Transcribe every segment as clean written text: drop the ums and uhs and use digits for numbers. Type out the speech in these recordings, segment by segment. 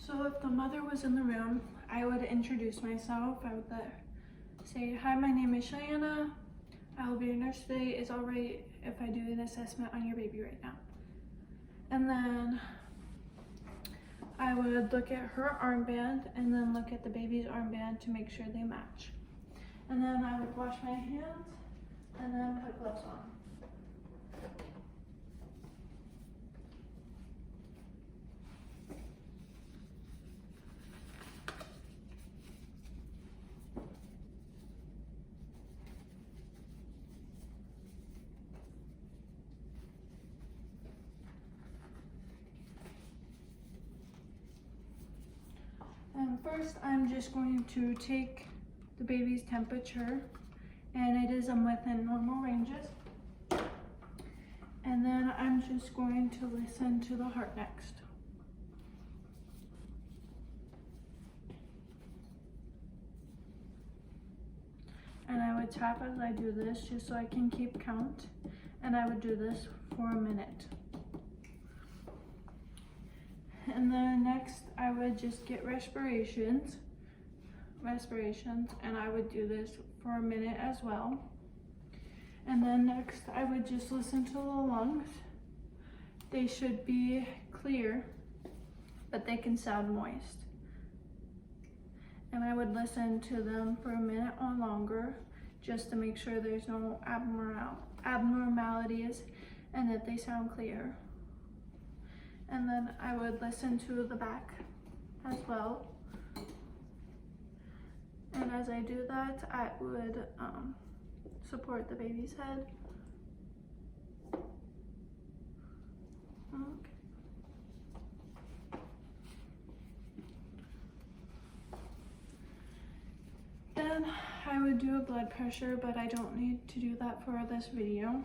So if the mother was in the room, I would introduce myself. I would say, hi, my name is Cheyenne. I will be your nurse today. Is all right if I do an assessment on your baby right now? And then I would look at her armband and then look at the baby's armband to make sure they match. And then I would wash my hands and then put gloves on. And first, I'm just going to take the baby's temperature, and it is within normal ranges. And then I'm just going to listen to the heart next. And I would tap as I do this just so I can keep count. And I would do this for a minute. And then next I would just get respirations, and I would do this for a minute as well. And then next I would just listen to the lungs. They should be clear, but they can sound moist. And I would listen to them for a minute or longer just to make sure there's no abnormalities and that they sound clear. And then I would listen to the back as well. And as I do that, I would support the baby's head. Okay. Then I would do a blood pressure, but I don't need to do that for this video.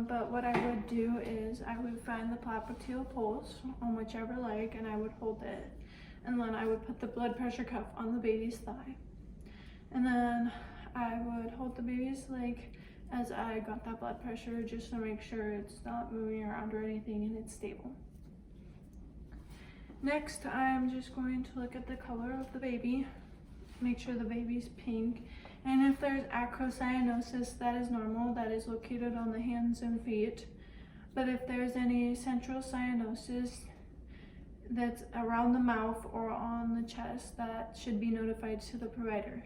But what I would do is I would find the popliteal pulse on whichever leg and I would hold it. And then I would put the blood pressure cuff on the baby's thigh. And then I would hold the baby's leg as I got that blood pressure just to make sure it's not moving around or anything and it's stable. Next, I'm just going to look at the color of the baby, make sure the baby's pink. And if there's acrocyanosis, that is normal, that is located on the hands and feet. But if there's any central cyanosis that's around the mouth or on the chest, that should be notified to the provider.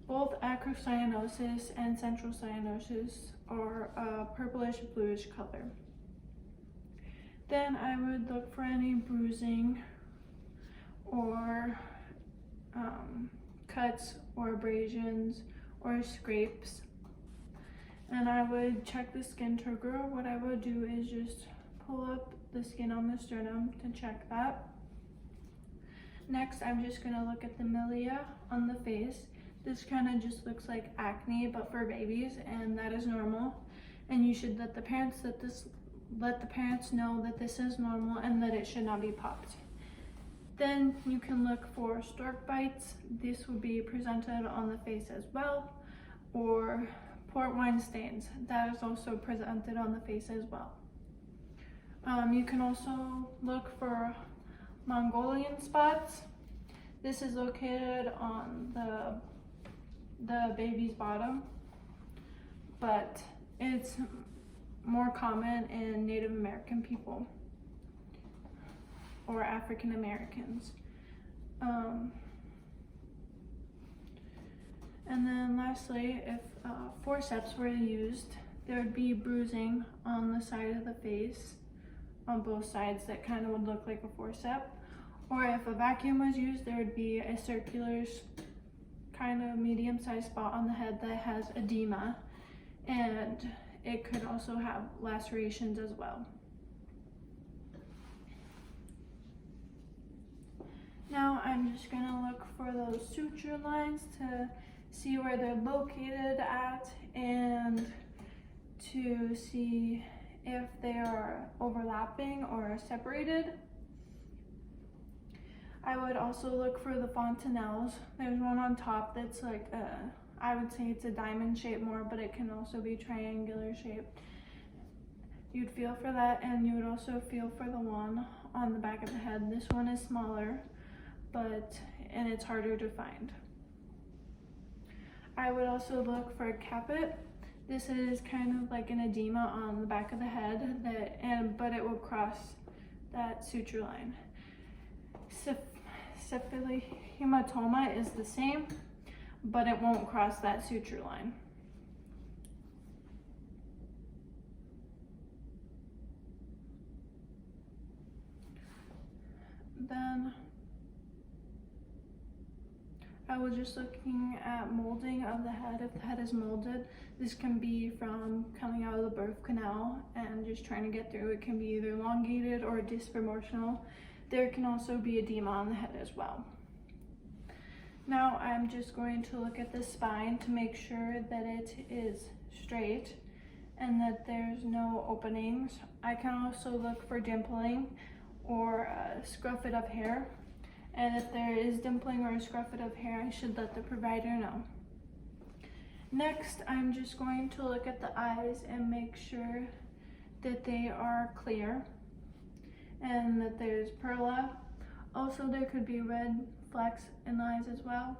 Both acrocyanosis and central cyanosis are a purplish bluish color. Then I would look for any bruising or cuts or abrasions or scrapes. And I would check the skin trigger. What I would do is just pull up the skin on the sternum to check that. Next, I'm just gonna look at the milia on the face. This kind of just looks like acne, but for babies, and that is normal. And you should let the parents know that this is normal and that it should not be popped. Then you can look for stork bites. This would be presented on the face as well, or port wine stains. That is also presented on the face as well. You can also look for Mongolian spots. This is located on the baby's bottom, but it's more common in Native American people or African Americans. And then lastly, if forceps were used, there would be bruising on the side of the face on both sides that kind of would look like a forcep. Or if a vacuum was used, there would be a circular kind of medium-sized spot on the head that has edema, and it could also have lacerations as well. Now I'm just gonna look for those suture lines to see where they're located at and to see if they are overlapping or separated. I would also look for the fontanelles. There's one on top that's like I would say it's a diamond shape more, but it can also be triangular shaped. you'd feel for that, and you would also feel for the one on the back of the head. This one is smaller, and it's harder to find. I would also look for a caput. This is kind of like an edema on the back of the head, but it will cross that suture line. Syphilic hematoma is the same, but it won't cross that suture line. Then I was just looking at molding of the head. If the head is molded, this can be from coming out of the birth canal and just trying to get through. It can be either elongated or disproportional. There can also be edema on the head as well. Now I'm just going to look at the spine to make sure that it is straight and that there's no openings. I can also look for dimpling or a scruffet of hair. And if there is dimpling or a scruffet of hair, I should let the provider know. Next, I'm just going to look at the eyes and make sure that they are clear and that there's perla. Also, there could be red flecks in the eyes as well.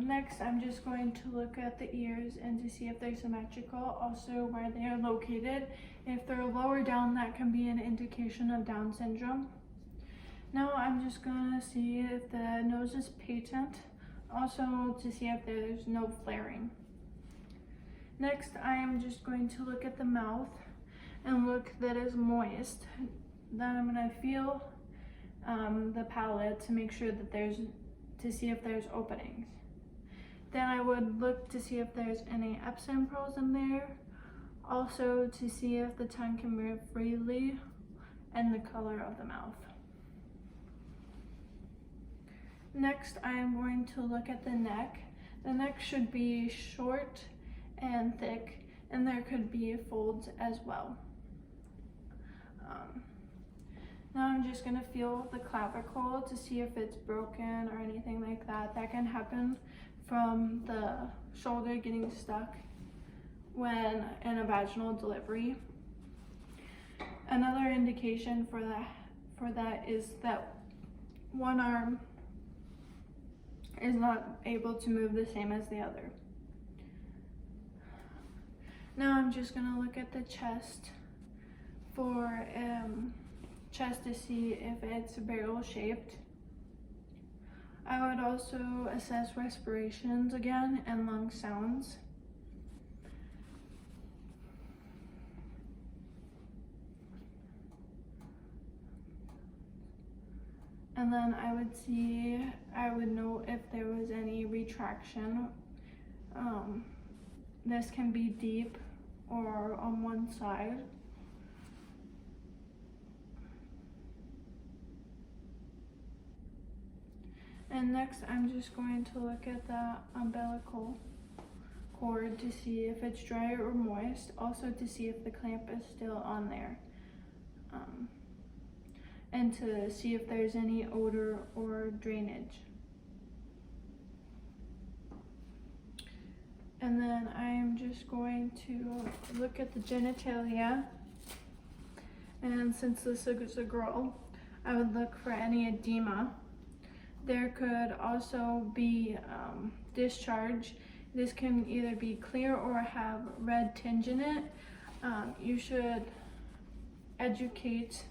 Next, I'm just going to look at the ears and to see if they're symmetrical, also where they are located. If they're lower down, that can be an indication of Down syndrome. Now I'm just gonna see if the nose is patent, also to see if there's no flaring. Next, I am just going to look at the mouth and look that is moist. Then I'm gonna feel the palate to make sure that to see if there's openings. Then I would look to see if there's any epson pearls in there, also to see if the tongue can move freely and the color of the mouth. Next, I am going to look at the neck. The neck should be short and thick, and there could be folds as well. Now I'm just gonna feel the clavicle to see if it's broken or anything like that. That can happen from the shoulder getting stuck when in a vaginal delivery. Another indication for that is that one arm is not able to move the same as the other. Now I'm just gonna look at the chest for chest to see if it's barrel shaped. I would also assess respirations again and lung sounds. And then I would know if there was any retraction. This can be deep or on one side. And next, I'm just going to look at the umbilical cord to see if it's dry or moist, also to see if the clamp is still on there, and to see if there's any odor or drainage. And then I'm just going to look at the genitalia, and since this is a girl, I would look for any edema. There could also be discharge. This can either be clear or have red tinge in it. You should educate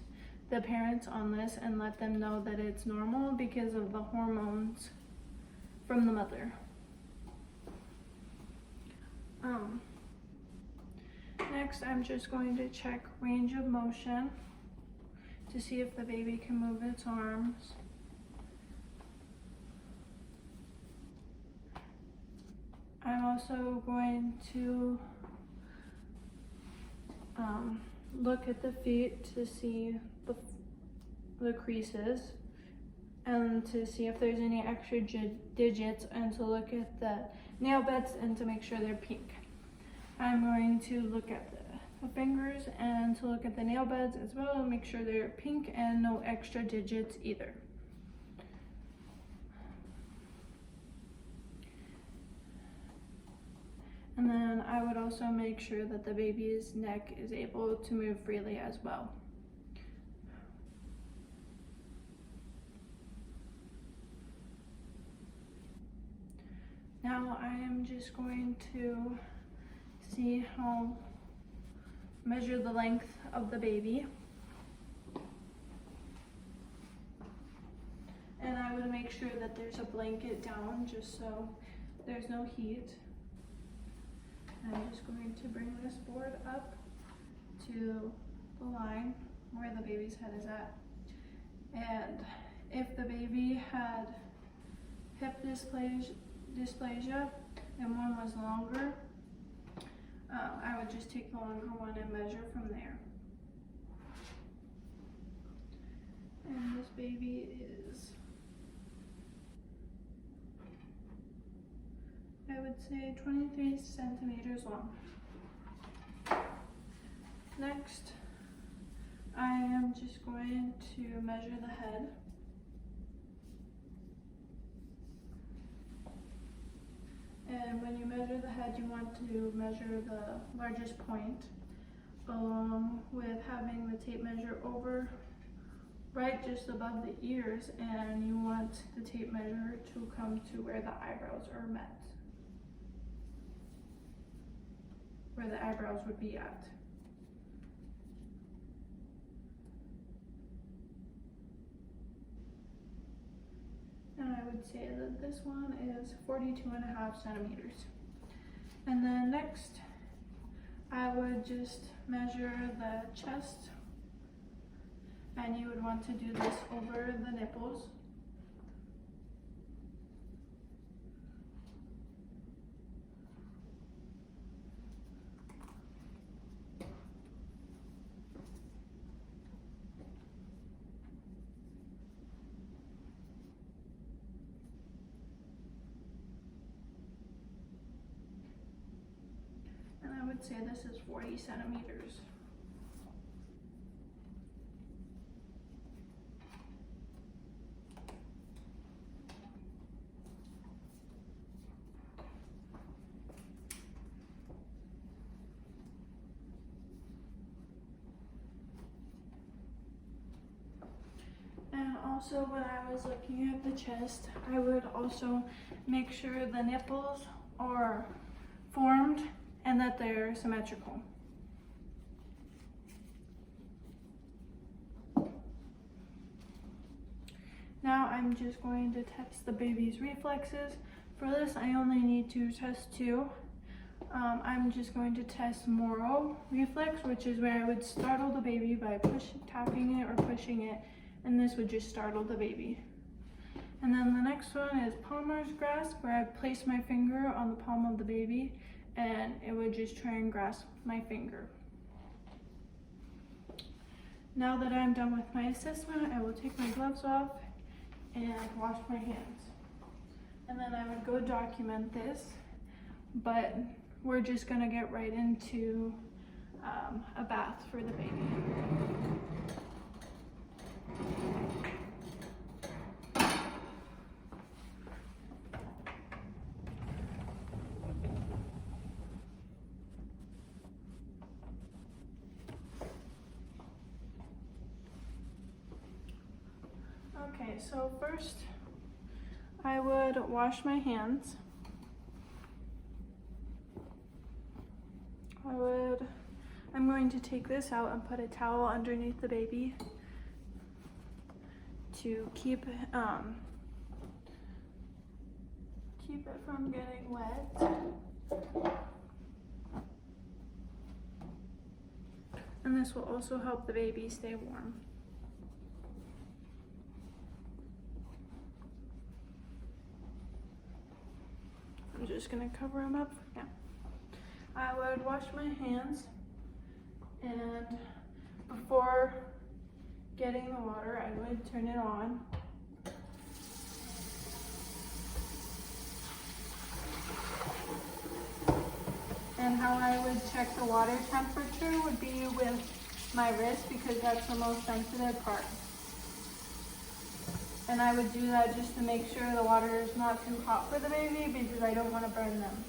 the parents on this and let them know that it's normal because of the hormones from the mother. Next, I'm just going to check range of motion to see if the baby can move its arms. I'm also going to look at the feet to see the creases and to see if there's any extra digits, and to look at the nail beds and to make sure they're pink. I'm going to look at the fingers and to look at the nail beds as well and make sure they're pink and no extra digits either. And then I would also make sure that the baby's neck is able to move freely as well. Now I am just going to measure the length of the baby. And I would make sure that there's a blanket down just so there's no heat. I'm just going to bring this board up to the line where the baby's head is at. And if the baby had hip dysplasia and one was longer, I would just take the longer one and measure from there. And this baby is, I would say, 23 centimeters long. Next, I am just going to measure the head. And when you measure the head, you want to measure the largest point, along with having the tape measure over right just above the ears, and you want the tape measure to come to where the eyebrows are met, where the eyebrows would be at. And I would say that this one is 42.5 centimeters. And then next, I would just measure the chest, and you would want to do this over the nipples. I would say this is 40 centimeters. And also, when I was looking at the chest, I would also make sure the nipples are formed and that they're symmetrical. Now I'm just going to test the baby's reflexes. For this, I only need to test two. I'm just going to test Moro reflex, which is where I would startle the baby by tapping it or pushing it, and this would just startle the baby. And then the next one is Palmer's grasp, where I place my finger on the palm of the baby and it would just try and grasp my finger. Now that I'm done with my assessment, I will take my gloves off and wash my hands. And then I would go document this, but we're just gonna get right into a bath for the baby. Okay, so first I would wash my hands. I'm going to take this out and put a towel underneath the baby to keep it from getting wet. And this will also help the baby stay warm. I'm just gonna cover them up for now. I would wash my hands, and before getting the water, I would turn it on. And how I would check the water temperature would be with my wrist, because that's the most sensitive part. And I would do that just to make sure the water is not too hot for the baby, because I don't want to burn them.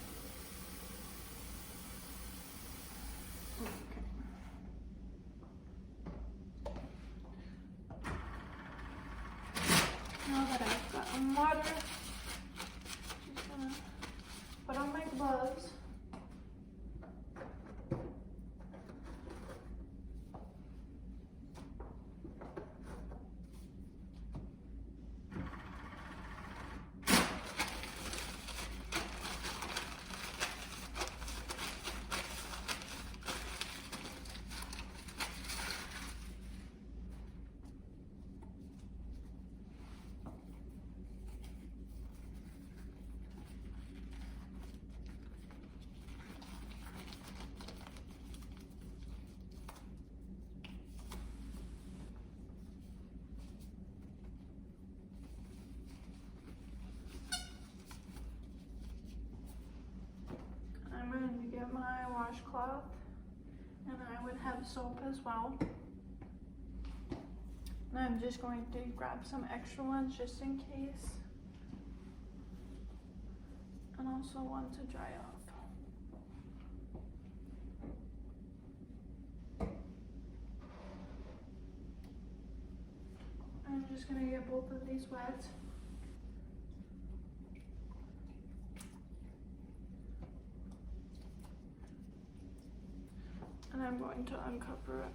some water. Just gonna put on my gloves. I'm going to get my washcloth, and I would have soap as well. And I'm just going to grab some extra ones just in case, and also one to dry off. I'm just going to get both of these wet. And I'm going to uncover,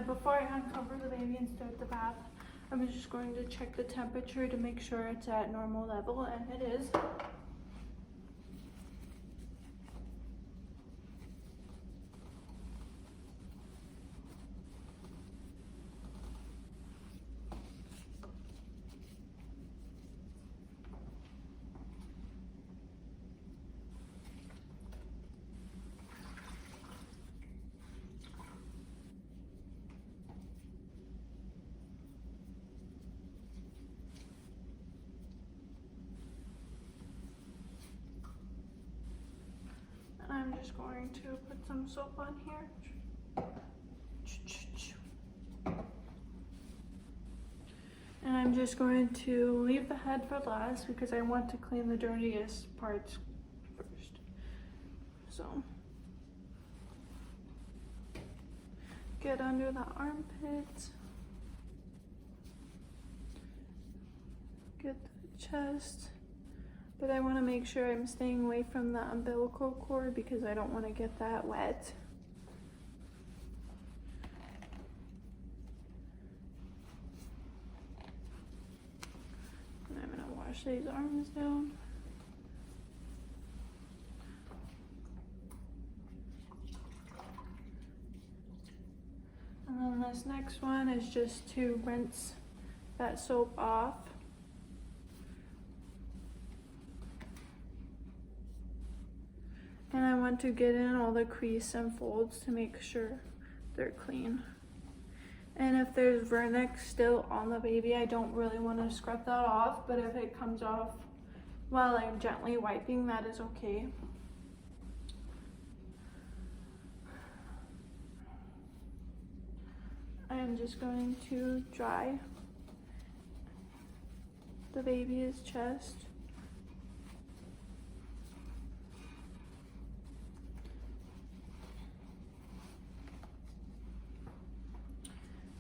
before I uncover the baby and start the bath, I'm just going to check the temperature to make sure it's at normal level, and it is. I'm just going to put some soap on here. And I'm just going to leave the head for last because I want to clean the dirtiest parts first. So, get under the armpits. Get the chest. But I want to make sure I'm staying away from the umbilical cord because I don't want to get that wet. And I'm going to wash these arms down. And then this next one is just to rinse that soap off. And I want to get in all the crease and folds to make sure they're clean. And if there's vernix still on the baby, I don't really want to scrub that off, but if it comes off while I'm gently wiping, that is okay. I'm just going to dry the baby's chest.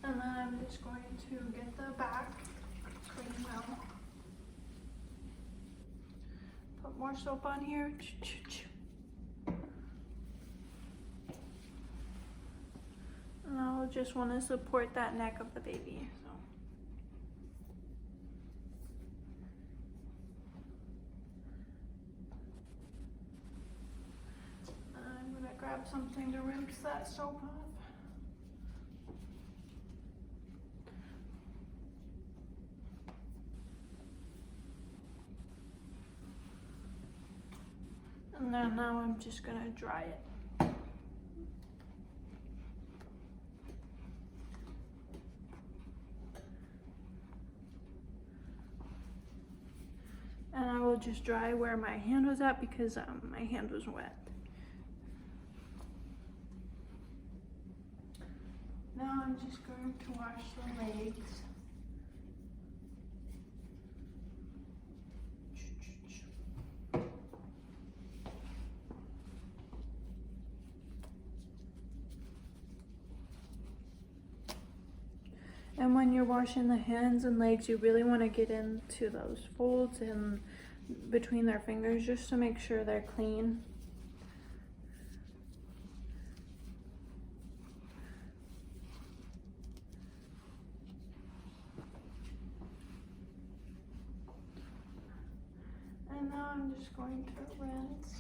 And then I'm just going to get the back clean well. Put more soap on here. And I'll just want to support that neck of the baby. So. I'm going to grab something to rinse that soap off. And then now I'm just gonna dry it. And I will just dry where my hand was at because my hand was wet. Now I'm just going to wash the legs. And when you're washing the hands and legs, you really want to get into those folds and between their fingers just to make sure they're clean. And now I'm just going to rinse.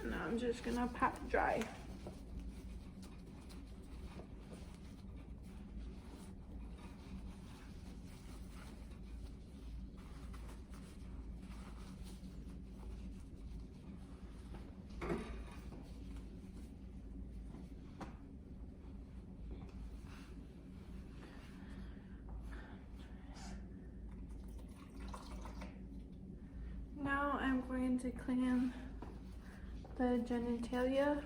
And now I'm just gonna pat dry. Now I'm going to clean the genitalia.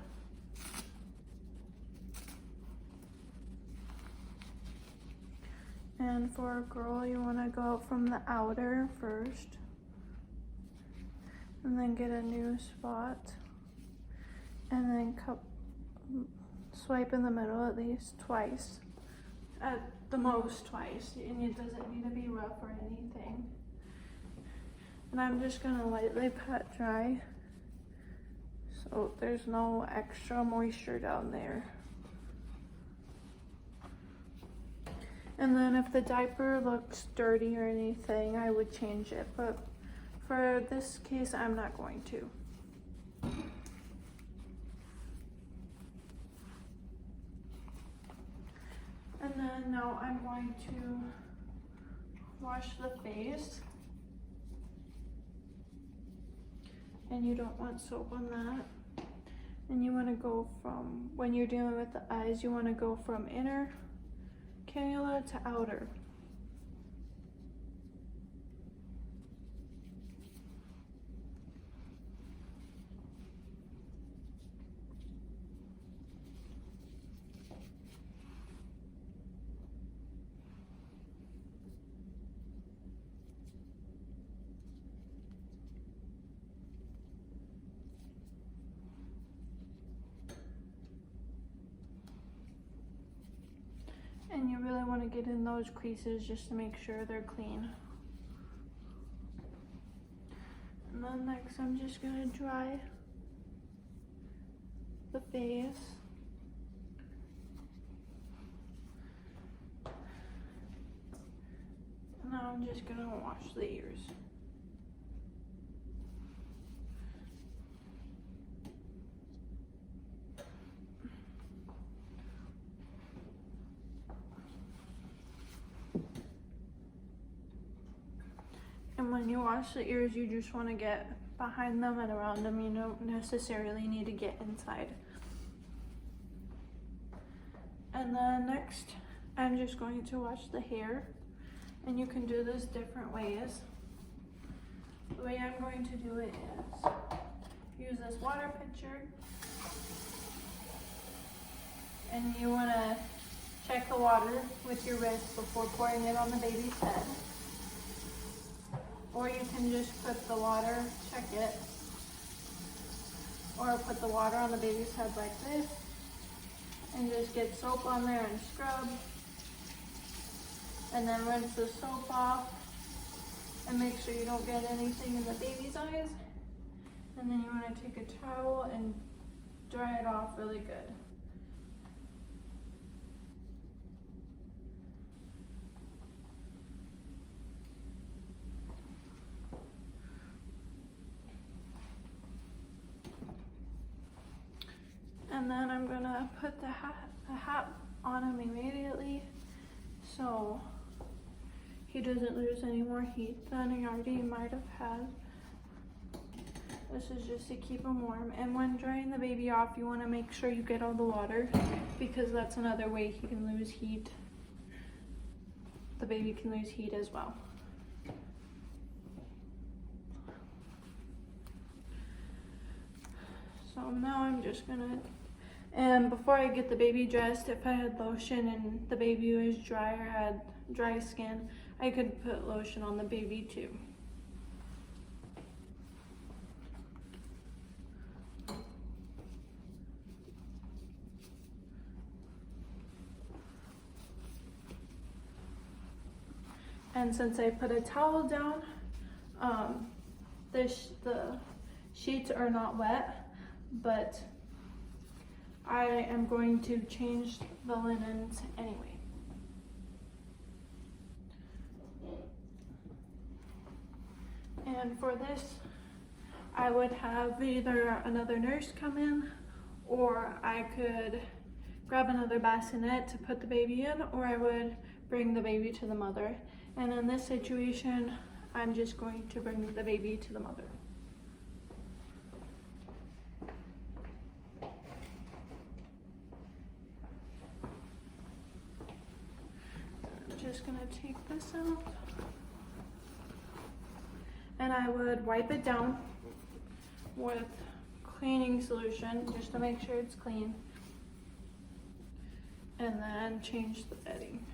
And for a girl, you want to go from the outer first and then get a new spot and then swipe in the middle at least twice, at the most twice, and it doesn't need to be rough or anything. And I'm just gonna lightly pat dry so there's no extra moisture down there. And then if the diaper looks dirty or anything, I would change it, but for this case, I'm not going to. And then now I'm going to wash the face. And you don't want soap on that. And you want to go from, when you're dealing with the eyes, you want to go from inner cannula to outer. And you really want to get in those creases just to make sure they're clean. And then next I'm just going to dry the face. And now I'm just going to wash the ears. And when you wash the ears, you just want to get behind them and around them. You don't necessarily need to get inside. And then next, I'm just going to wash the hair. And you can do this different ways. The way I'm going to do it is use this water pitcher. And you want to check the water with your wrist before pouring it on the baby's head. Or you can just put the water, check it, or put the water on the baby's head like this, and just get soap on there and scrub, and then rinse the soap off, and make sure you don't get anything in the baby's eyes, and then you want to take a towel and dry it off really good. And then I'm gonna put the hat on him immediately so he doesn't lose any more heat than he already might have had. This is just to keep him warm. And when drying the baby off, you want to make sure you get all the water, because that's another way he can lose heat. The baby can lose heat as well. So now I'm just gonna, and before I get the baby dressed, if I had lotion and the baby was dry or had dry skin, I could put lotion on the baby too. And since I put a towel down, the sheets are not wet, but I am going to change the linens anyway. And for this, I would have either another nurse come in, or I could grab another bassinet to put the baby in, or I would bring the baby to the mother. And in this situation, I'm just going to bring the baby to the mother. I'm just gonna take this out. And I would wipe it down with cleaning solution just to make sure it's clean. And then change the bedding.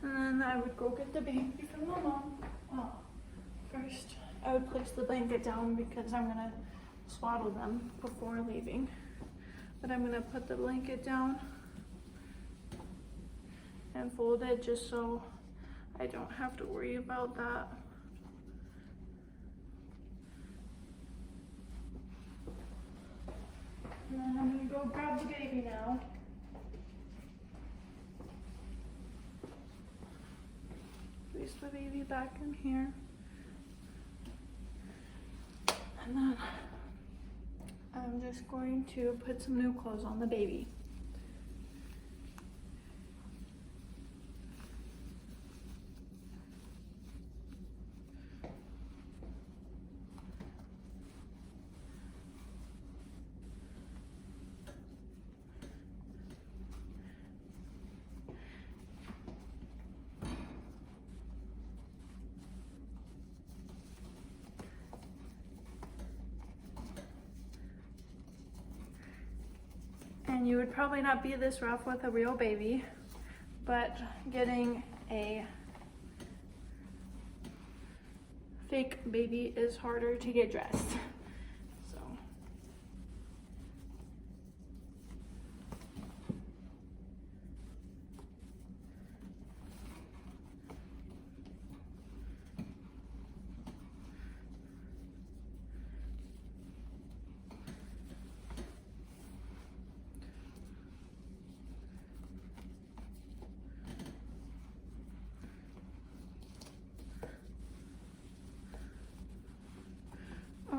And then I would go get the baby from the mom. Oh, first, I would place the blanket down because I'm gonna swaddle them before leaving. But I'm gonna put the blanket down and fold it just so I don't have to worry about that. And then I'm gonna go grab the baby now. Place the baby back in here. And then I'm just going to put some new clothes on the baby. And you would probably not be this rough with a real baby, but getting a fake baby is harder to get dressed. So.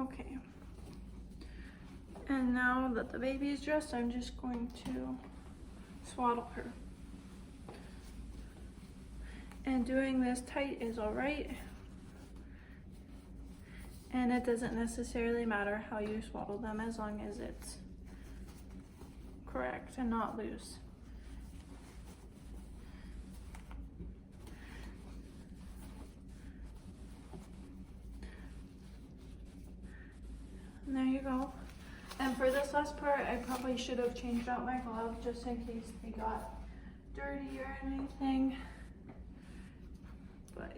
Okay, and now that the baby is dressed, I'm just going to swaddle her. And doing this tight is all right. And it doesn't necessarily matter how you swaddle them as long as it's correct and not loose. And there you go. And for this last part, I probably should have changed out my glove just in case they got dirty or anything. But